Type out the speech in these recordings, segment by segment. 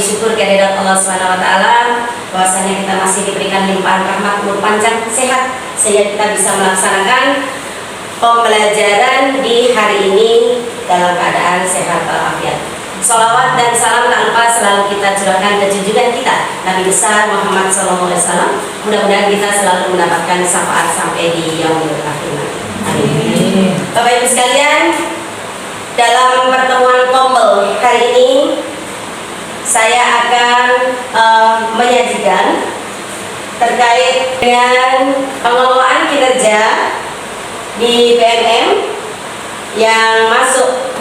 syukur kehadirat Allah Subhanahu wa taala bahwasanya kita masih diberikan limpahan rahmat, umur panjang, sehat sehingga kita bisa melaksanakan pembelajaran di hari ini dalam keadaan sehat walafiat. Sholawat dan salam tak lupa selalu kita curahkan ke junjungan kita Nabi besar Muhammad SAW. Mudah-mudahan kita selalu mendapatkan syafaat sampai di yaumil akhir nanti. Amin. Bapak Ibu sekalian, dalam pertemuan Tombel hari ini saya akan menyajikan terkait dengan pengelolaan kinerja di BNM yang masuk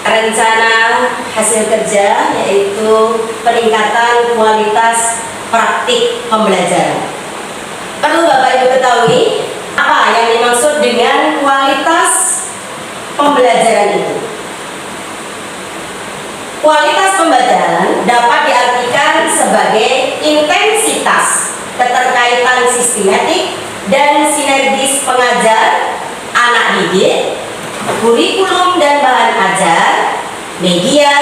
rencana hasil kerja, yaitu peningkatan kualitas praktik pembelajaran. Perlu Bapak Ibu ketahui apa yang dimaksud dengan kualitas pembelajaran itu. Kualitas pembelajaran dapat diartikan sebagai intensitas keterkaitan sistematik dan sinergis pengajar, anak didik, kurikulum dan bahan ajar, media,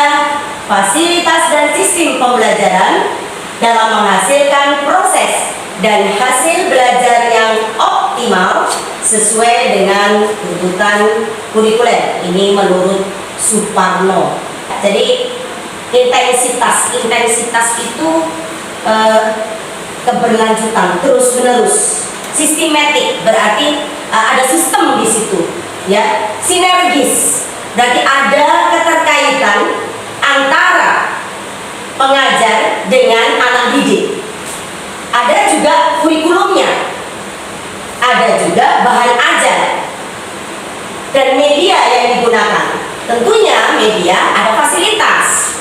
fasilitas dan sistem pembelajaran dalam menghasilkan proses dan hasil belajar yang optimal sesuai dengan tuntutan kurikuler. Ini menurut Suparno. Jadi intensitas itu keberlanjutan terus-menerus. Sistematik berarti ada sistem di situ, ya. Sinergis berarti ada keterkaitan antara pengajar dengan anak didik. Ada juga kurikulumnya, ada juga bahan ajar dan media yang digunakan. Tentunya media ada fasilitas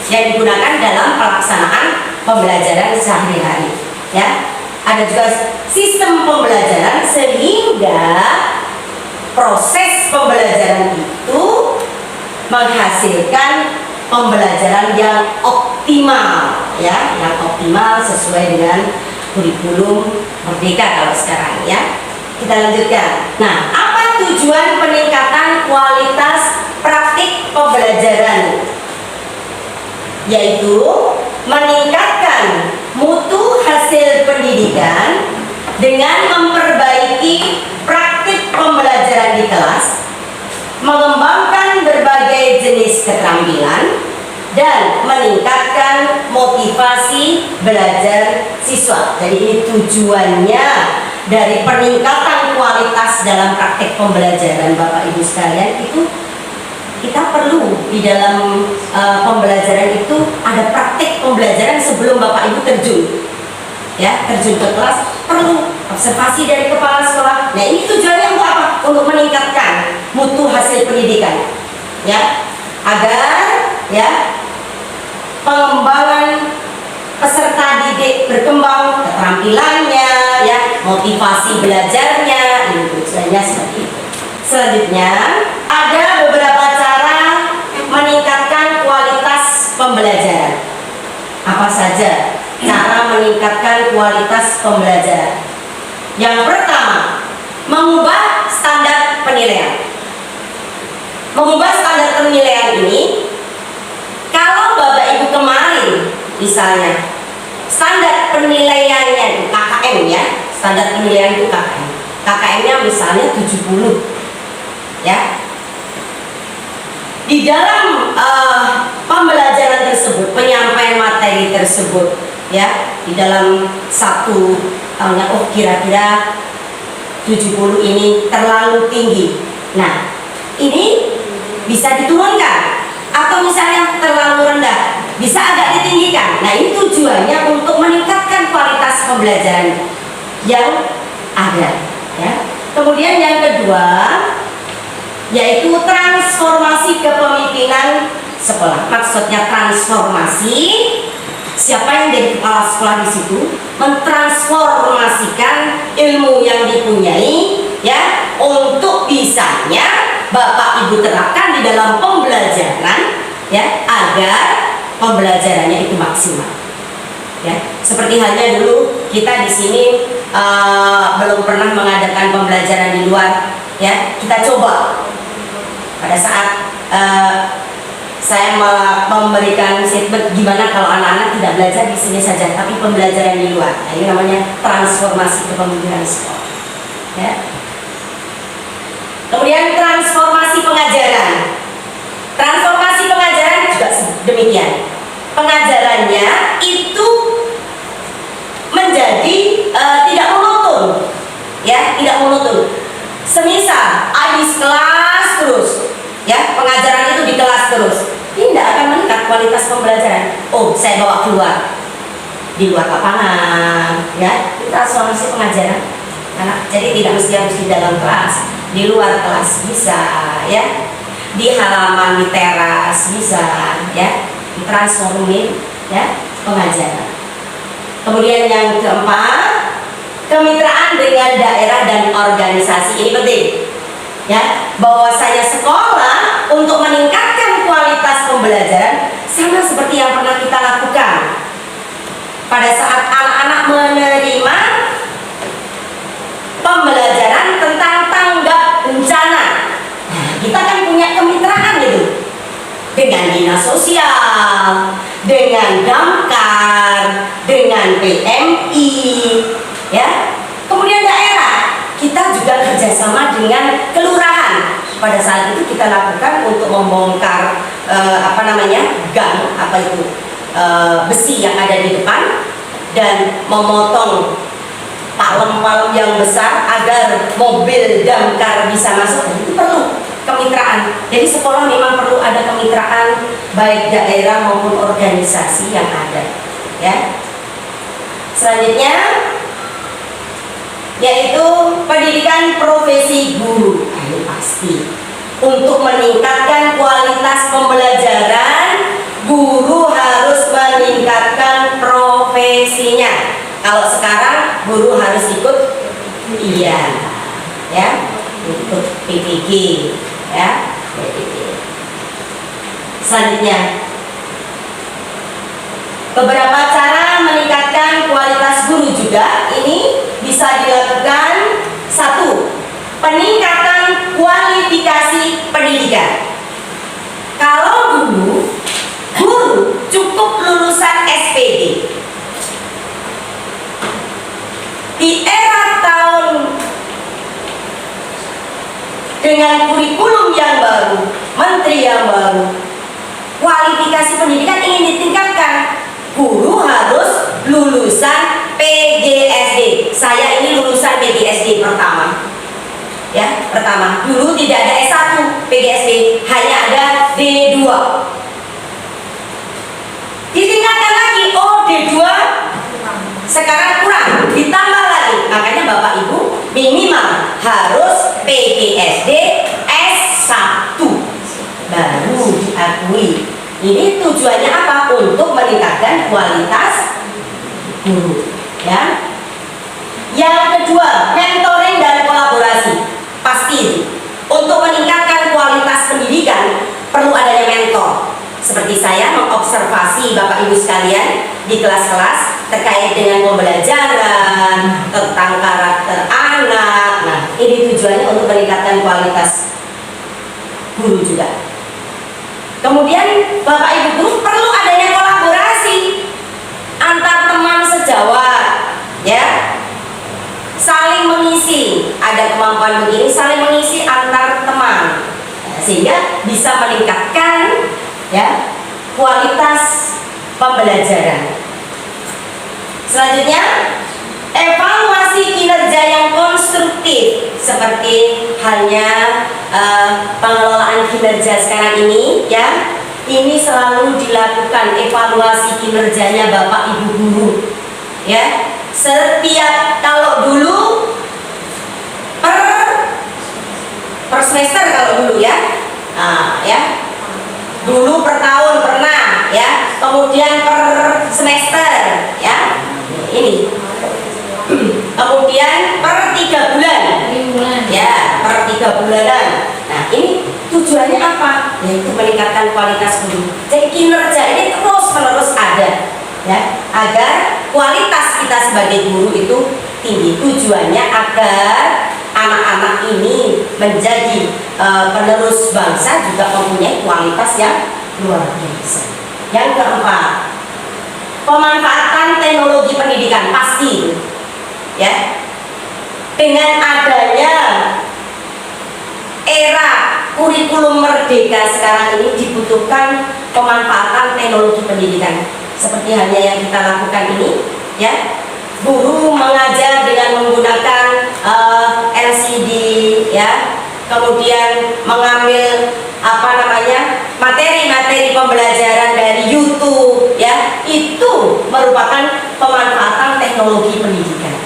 yang digunakan dalam pelaksanaan pembelajaran sehari-hari, ya. Ada juga sistem pembelajaran sehingga proses pembelajaran itu menghasilkan pembelajaran yang optimal, ya, yang optimal sesuai dengan kurikulum Merdeka kalau sekarang, ya. Kita lanjutkan. Nah, apa tujuan peningkatan kualitas praktik pembelajaran? Yaitu meningkatkan mutu hasil pendidikan dengan memperbaiki praktik pembelajaran di kelas, mengembangkan berbagai jenis keterampilan, dan meningkatkan motivasi belajar siswa. Jadi ini tujuannya dari peningkatan kualitas dalam praktik pembelajaran, Bapak Ibu sekalian. Itu kita perlu di dalam pembelajaran itu ada praktik pembelajaran sebelum Bapak Ibu terjun, ya, terjun ke kelas. Perlu observasi dari kepala sekolah. Nah, ini tujuannya untuk apa? Untuk meningkatkan mutu hasil pendidikan, ya, agar, ya, pengembangan peserta didik berkembang, keterampilannya, ya, motivasi belajarnya. Ini tujuannya seperti itu. Selanjutnya ada beberapa cara meningkatkan kualitas pembelajaran. Apa saja cara meningkatkan kualitas pembelajaran? Yang pertama, mengubah standar penilaian. Mengubah standar penilaian ini, kalau Bapak Ibu kemarin misalnya standar penilaiannya KKM, ya, standar penilaian itu KKM. KKM-nya misalnya 70, ya. Di dalam pembelajaran tersebut, penyampaian materi tersebut, ya, di dalam satu tahunnya, oh kira-kira 70 ini terlalu tinggi. Nah, ini bisa diturunkan, atau misalnya terlalu rendah, bisa agak ditinggikan. Nah, ini tujuannya untuk meningkatkan kualitas pembelajaran yang ada, ya. Kemudian yang kedua, yaitu transformasi kepemimpinan sekolah. Maksudnya transformasi, siapa yang jadi kepala sekolah di situ mentransformasikan ilmu yang dipunyai, ya, untuk bisanya Bapak Ibu terapkan di dalam pembelajaran, ya, agar pembelajarannya itu maksimal, ya. Seperti halnya dulu kita di sini belum pernah mengadakan pembelajaran di luar, ya. Kita coba pada saat saya memberikan statement gimana kalau anak-anak tidak belajar di sini saja, tapi pembelajaran di luar. Nah, ini namanya transformasi kepemimpinan sekolah. Ya. Kemudian transformasi pengajaran. Transformasi pengajaran juga demikian. Pengajarannya itu menjadi tidak monoton, ya, tidak monoton. Semisal habis kelas terus, ya, pengajaran itu di kelas terus, ini tidak akan meningkat kualitas pembelajaran. Oh, saya bawa keluar, di luar lapangan, ya, transformasi pengajaran. Jadi tidak mesti harus di dalam kelas, di luar kelas bisa, ya, di halaman, di teras bisa, ya, ditransformin, ya, pengajaran. Kemudian yang keempat, kemitraan dengan daerah dan organisasi. Ini penting, ya, bahwasanya sekolah untuk meningkatkan kualitas pembelajaran sama seperti yang pernah kita lakukan pada saat anak-anak menerima pembelajaran tentang tanggap bencana. Nah, kita kan punya kemitraan gitu dengan dinas sosial, dengan damkar, dengan PMI, ya. Kemudian daerah, kita juga kerjasama dengan kelurahan. Pada saat itu kita lakukan untuk membongkar gang, besi yang ada di depan dan memotong palem-palem yang besar agar mobil damkar bisa masuk. Itu perlu kemitraan. Jadi sekolah memang perlu ada kemitraan baik daerah maupun organisasi yang ada, ya. Selanjutnya yaitu pendidikan profesi guru. Nah, ini pasti untuk meningkatkan kualitas pembelajaran, guru harus meningkatkan profesinya. Kalau sekarang guru harus ikut ikut PPG, ya. Selanjutnya, beberapa cara meningkatkan kualitas guru juga ini bisa dilakukan. Satu, peningkatan kualifikasi pendidikan. Kalau dulu guru cukup lulusan SPD, di era tahun dengan kurikulum yang baru, menteri yang baru, kualifikasi pendidikan ingin ditingkatkan. Guru harus lulusan PGSD. Saya ini lulusan PGSD pertama, ya, pertama. Dulu tidak ada S1 PGSD, hanya ada D2. Ditingkatkan lagi, oh D2 sekarang kurang, ditambah lagi. Makanya Bapak Ibu minimal harus PGSD S1 baru diakui. Ini tujuannya apa? Untuk meningkatkan kualitas guru, ya. Yang kedua, mentoring dan kolaborasi. Pasti untuk meningkatkan kualitas pendidikan perlu adanya mentor. Seperti saya mengobservasi Bapak Ibu sekalian di kelas-kelas terkait dengan pembelajaran tentang karakter anak. Nah, ini tujuannya untuk meningkatkan kualitas guru juga. Kemudian Bapak Ibu guru perlu adanya kolaborasi antar teman sejawat, ya, saling mengisi. Ada kemampuan begini, saling mengisi antar teman, sehingga bisa meningkatkan, ya, kualitas pembelajaran. Selanjutnya, evaluasi kinerja yang konstruktif, seperti halnya pengelolaan kinerja sekarang ini, ya, ini selalu dilakukan evaluasi kinerjanya Bapak Ibu guru, ya. Setiap, kalau dulu per semester, kalau dulu, ya, ya, dulu per tahun pernah, ya, kemudian per semester, ya, ini, kemudian per 3 bulan, ya, per 3 bulanan. Nah, ini tujuannya apa? Yaitu meningkatkan kualitas guru. Jadi kinerja ini terus menerus ada, ya, agar kualitas kita sebagai guru itu tinggi. Tujuannya agar anak-anak ini menjadi penerus bangsa, juga mempunyai kualitas yang luar biasa. Yang keempat, pemanfaatan teknologi pendidikan pasti, ya. Dengan adanya era kurikulum merdeka sekarang ini dibutuhkan pemanfaatan teknologi pendidikan. Seperti halnya yang kita lakukan ini, ya. Guru mengajar dengan menggunakan LCD, ya. Kemudian mengambil materi-materi pembelajaran dari YouTube, ya. Itu merupakan pemanfaatan teknologi pendidikan.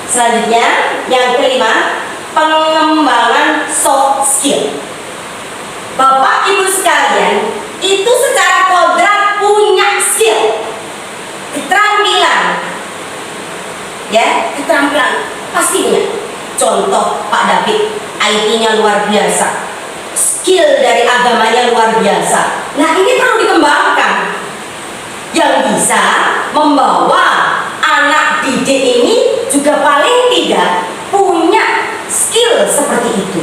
Selanjutnya, yang kelima, pengembangan soft skill. Bapak Ibu sekalian, itu secara kodrat punya skill, keterampilan, ya, keterampilan pastinya. Contoh Pak David, IT-nya luar biasa, skill dari agamanya luar biasa. Nah, ini perlu dikembangkan. Yang bisa membawa anak didik ini juga paling tidak punya skill seperti itu,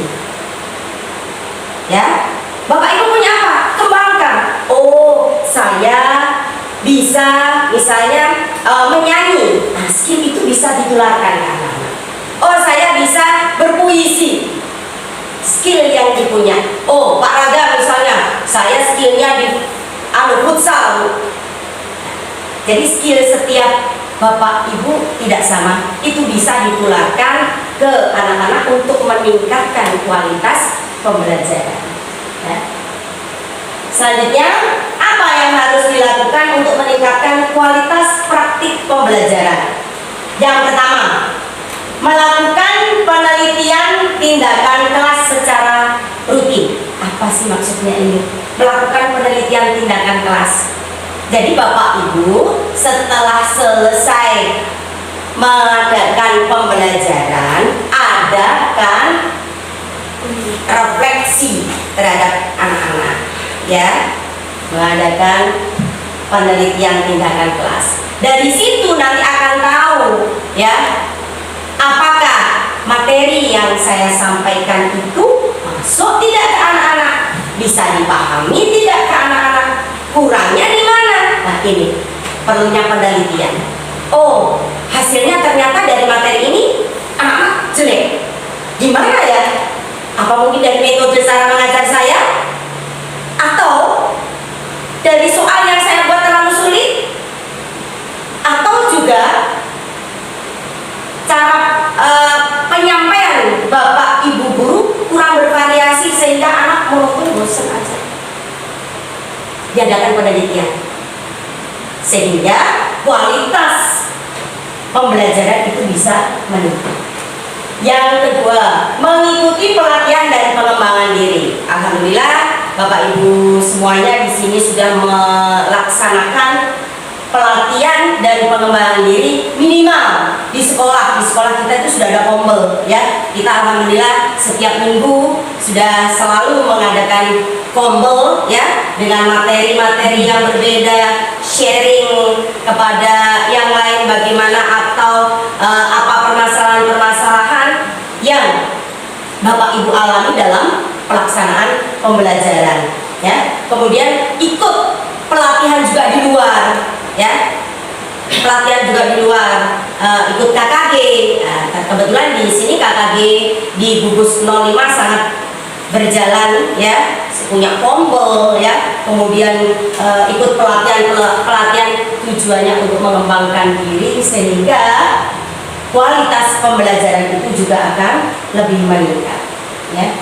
ya. Bapak Ibu punya apa? Kembangkan. Oh, saya bisa misalnya menyanyi. Nah, skill itu bisa ditularkan ke anak-anak. Oh, saya bisa berpuisi. Skill yang dipunya. Oh, Pak Raga misalnya, saya skillnya di futsal. Jadi skill setiap Bapak Ibu tidak sama. Itu bisa ditularkan ke anak-anak untuk meningkatkan kualitas pembelajaran, ya. Selanjutnya, apa yang harus dilakukan untuk meningkatkan kualitas praktik pembelajaran? Yang pertama, melakukan penelitian tindakan kelas secara rutin. Apa sih maksudnya ini? Melakukan penelitian tindakan kelas. Jadi Bapak Ibu setelah selesai mengadakan pembelajaran, adakan refleksi terhadap anak-anak, ya, mengadakan penelitian tindakan kelas. Dari situ nanti akan tahu, ya, apakah materi yang saya sampaikan itu masuk tidak ke anak-anak, bisa dipahami tidak ke anak-anak, kurangnya di mana. Nah, ini perlunya penelitian. Oh, hasilnya ternyata dari materi ini anak-anak jelek. Gimana ya? Apa mungkin dari metode cara mengajar saya? Atau dari soal yang saya buat terlalu sulit? Atau juga cara penyampaian Bapak Ibu guru kurang bervariasi sehingga anak monoton bosan aja. Diadakan penelitian sehingga kualitas pembelajaran itu bisa meningkat. Yang kedua, mengikuti pelatihan dan pengembangan diri. Alhamdulillah, Bapak Ibu semuanya di sini sudah melaksanakan pelatihan dan pengembangan diri minimal di sekolah. Di sekolah kita itu sudah ada kombel, ya. Kita alhamdulillah setiap minggu sudah selalu mengadakan kombel, ya, dengan materi-materi yang berbeda, sharing kepada yang lain bagaimana atau apa permasalahan-permasalahan yang Bapak Ibu alami dalam pelaksanaan pembelajaran, ya. Kemudian ikut pelatihan juga di luar, ya, pelatihan juga di luar, ikut KKG. Nah, kebetulan di sini KKG di Gugus 05 sangat berjalan, ya, punya kombel, ya, kemudian ikut pelatihan tujuannya untuk mengembangkan diri sehingga kualitas pembelajaran itu juga akan lebih meningkat, ya.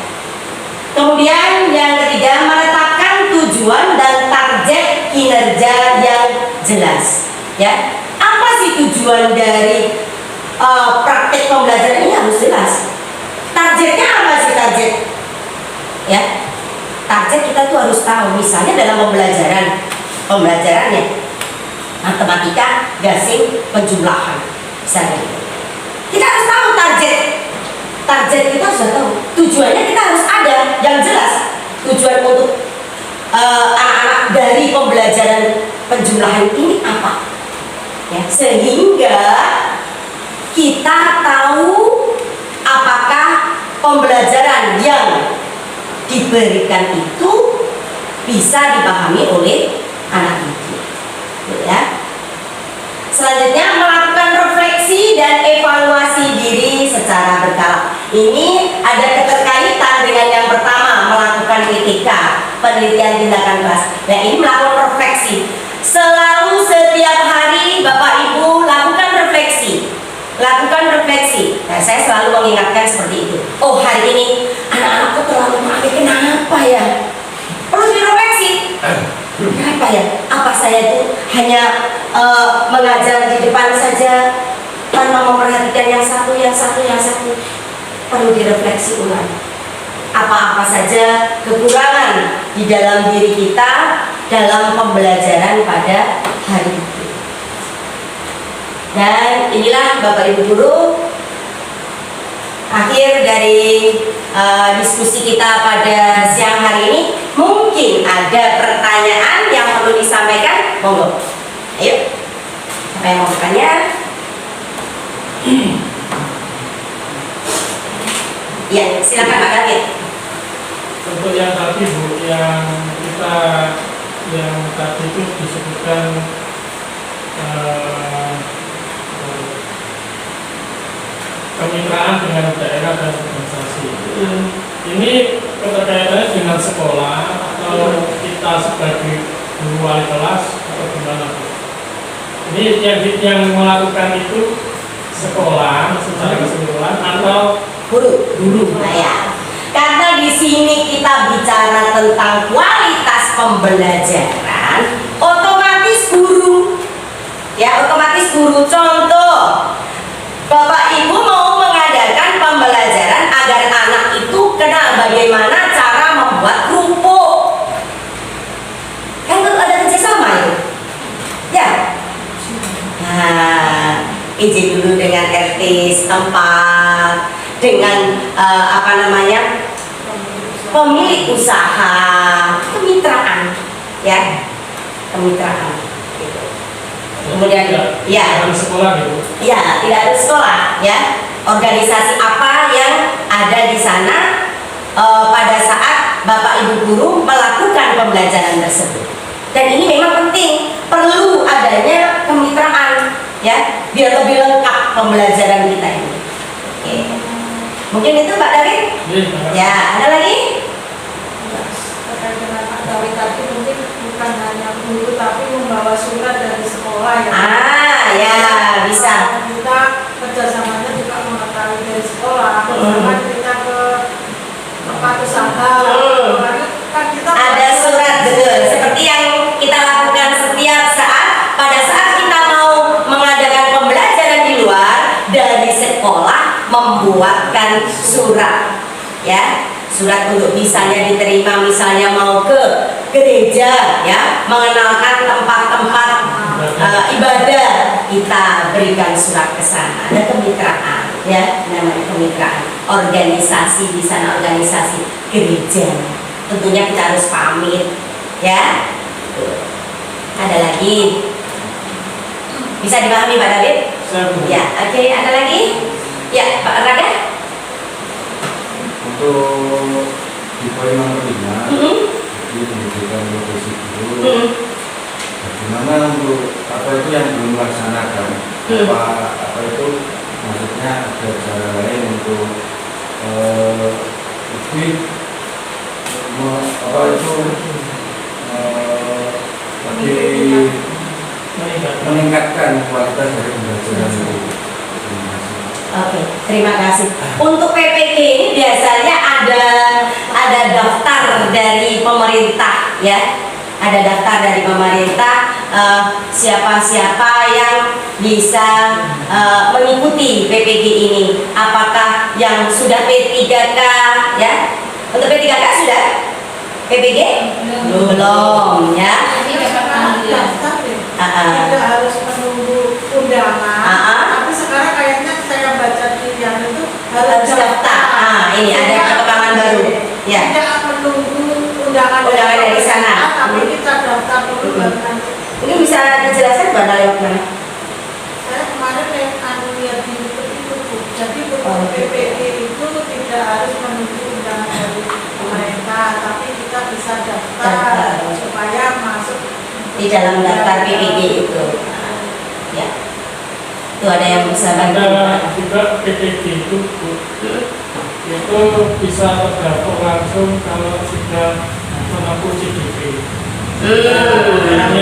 Kemudian yang ketiga, menetapkan tujuan dan target kinerja yang jelas, ya. Apa sih tujuan dari praktek pembelajaran ini? Harus jelas. Targetnya apa sih target? Ya, target kita tuh harus tahu. Misalnya dalam pembelajarannya matematika, gasing, penjumlahan, misalnya kita harus tahu target kita sudah tahu, tujuannya kita harus ada yang jelas. Tujuan untuk anak-anak dari pembelajaran penjumlahan ini apa, ya, sehingga kita tahu apakah pembelajaran yang diberikan itu bisa dipahami oleh anak didik. Ya. Selanjutnya melakukan refleksi dan evaluasi diri secara berkala. Ini ada keterkaitan dengan yang pertama, melakukan PTK, penelitian tindakan kelas. Nah, ini melakukan refleksi. Selalu setiap hari Bapak Ibu lakukan refleksi. Lakukan refleksi. Nah, saya selalu mengingatkan seperti itu. Oh, hari ini anak-anakku terlalu panik, kenapa ya? Perlu direfleksi. Kenapa ya? Apa saya itu hanya mengajar di depan saja tanpa memperhatikan yang satu. Perlu direfleksi ulang. Apa-apa saja kekurangan di dalam diri kita dalam pembelajaran pada hari itu. Dan inilah Bapak Ibu Guru, akhir dari diskusi kita pada siang hari ini. Mungkin ada pertanyaan yang perlu disampaikan, monggo. Ayo, siapa yang mau bertanya? Ya, silakan Pak David. Untuk yang tadi Bu, yang tadi itu disebutkan kemitraan dengan daerah dan organisasi. Ini keterkaitannya dengan sekolah atau kita sebagai guru wali kelas atau gimana Bu? Ini yang melakukan itu sekolah secara keseluruhan atau guru? Nah, ya. Karena di sini kita bicara tentang kualitas pembelajaran, otomatis guru. Ya, otomatis guru. Contoh, Bapak Ibu mau mengadakan pembelajaran agar anak itu kenal bagaimana cara membuat kerupuk. Kan perlu ada kerjasama itu. Ya. Nah, izin dulu dengan RT setempat, dengan pemilik usaha, kemitraan, ya, kemitraan. Kemudian ya, sekolah gitu. Ya, tidak ada sekolah, ya. Organisasi apa yang ada di sana pada saat Bapak Ibu guru melakukan pembelajaran tersebut. Dan ini memang penting, perlu adanya kemitraan, ya, biar lebih lengkap pembelajaran kita ini. Oke. Mungkin itu Pak David? Ya, ada lagi? Terkait dengan Pak David tadi, mungkin bukan hanya guru tapi membawa surat dari sekolah ya. Ya, bisa. Kita kerjasamanya juga mengetahui dari sekolah. Misalkan kita ke tempat usaha, kan kita ada surat, betul. Seperti yang kita lakukan setiap saat pada saat kita mau mengadakan pembelajaran di luar, dari sekolah membuatkan surat, ya, surat untuk misalnya diterima, misalnya mau ke gereja, ya, mengenalkan tempat-tempat ibadah, kita berikan surat ke sana. Ada kemitraan, ya, namanya kemitraan. Organisasi di sana, organisasi gereja. Tentunya kita harus pamit, ya. Ada lagi? Bisa dipahami Pak David? Ya, oke. Ada lagi? Ya, Pak Rada. Untuk di poin nomor 5, jadi pendidikan profesi guru, bagaimana untuk apa itu yang belum melaksanakan, apa itu maksudnya ada cara lain untuk lebih lebih meningkatkan kualitas dari pembelajaran itu. Oke, terima kasih. Untuk PPG ini biasanya ada daftar dari pemerintah, ya. Ada daftar dari pemerintah siapa-siapa yang bisa mengikuti PPG ini. Apakah yang sudah P3K, ya? Untuk P3K sudah? PPG? Belum, ya. Tidak harus menunggu undangan, tapi sekarang kayaknya saya baca di yang itu harus daftar. Ini ada perkembangan baru. Ya. Tidak menunggu undangan dari sana. Tapi kita daftar dulu baru nanti. Ini bisa dijelaskan Mbak lewat mana? Saya kemarin lihat di YouTube itu, Bu. Jadi untuk PPG itu tidak harus menunggu undangan dari pemerintah, tapi kita bisa daftar. di dalam daftar PPG itu. Ya, itu ada yang bisa bantu. Ada juga PPG itu Bu, itu bisa terdaftar langsung kalau sudah menempuh CDP.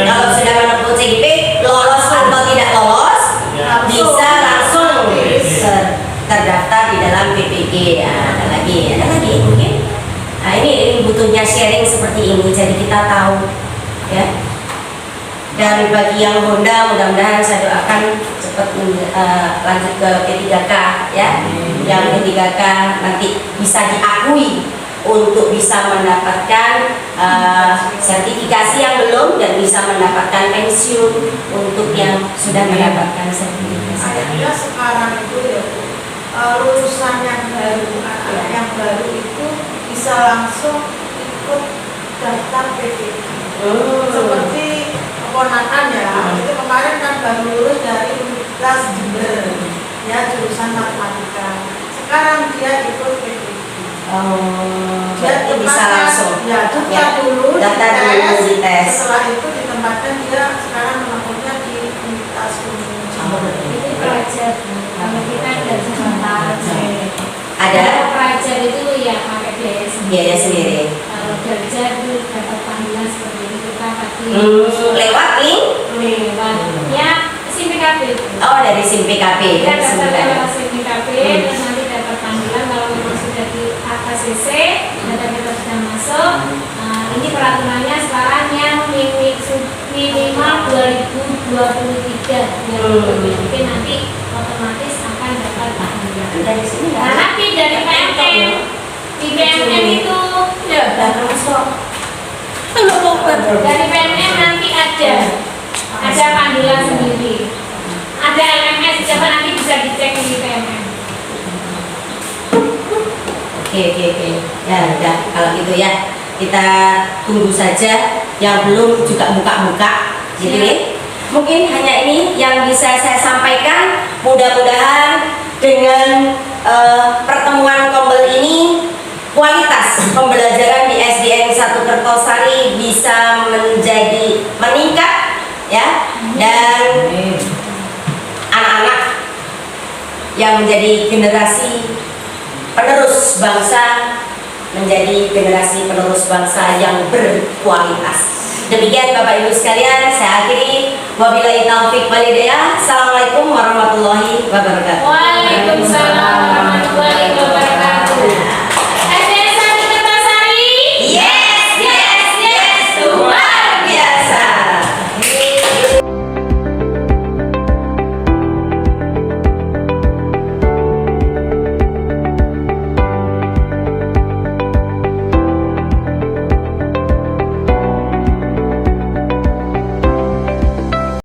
Kalau sudah menempuh CDP, lolos atau tidak lolos, Ya. bisa langsung terdaftar di dalam PPG. Ada lagi mungkin. Nah ini butuhnya sharing seperti ini, jadi kita tahu ya. Dan bagi yang Honda, mudah-mudahan saya doakan cepat lanjut ke P3K ya. Yang P3K nanti bisa diakui untuk bisa mendapatkan sertifikasi yang belum dan bisa mendapatkan pensiun untuk yang sudah mendapatkan sertifikasi. Kayaknya sekarang itu ya Bu, lulusan yang baru, yang baru itu bisa langsung ikut daftar PPG. Seperti keponakan ya, itu kemarin kan baru lulus dari Universitas Jember, ya jurusan matematika. Sekarang dia ikut PPG. Berarti bisa langsung. Ya, daftar dulu di tes. Setelah itu ditempatkan dia sekarang menempuhnya di Universitas Jember. Itu pelajar, kalau kita tidak sebentar. Ada Kalau pelajar itu ya pakai biaya sendiri. biaya sendiri. Kalau belajar itu dapat panggilan seperti itu kita pasti Lewat link. lewatnya SIM PKB. Oh, dari SIM PKB. Kita daftar lewat SIM PKB, terus nanti dapat panggilan kalau memang sudah di AKCC, data kita sudah masuk. Nah, ini peraturannya sekarang yang minimal 2023 2023 nanti otomatis akan dapat panggilan. Dari sini nggak Nah, ada. nanti dari PMM di PMM itu ya Nggak masuk. dari PMM nanti ada panggilan sendiri, ada LMS, siapa nanti bisa dicek di PMM. Oke. Ya udah kalau gitu ya kita tunggu saja. Yang belum juga buka-buka gitu ya. Mungkin hanya ini yang bisa saya sampaikan. Mudah-mudahan dengan pertemuan Kombel ini kualitas pembelajaran di SDN 1 Kertosari bisa meningkat ya, dan anak-anak yang menjadi generasi penerus bangsa menjadi generasi penerus bangsa yang berkualitas. Demikian Bapak Ibu sekalian, saya akhiri. Wabillahi taufik wal hidayah. Assalamualaikum warahmatullahi wabarakatuh. Waalaikumsalam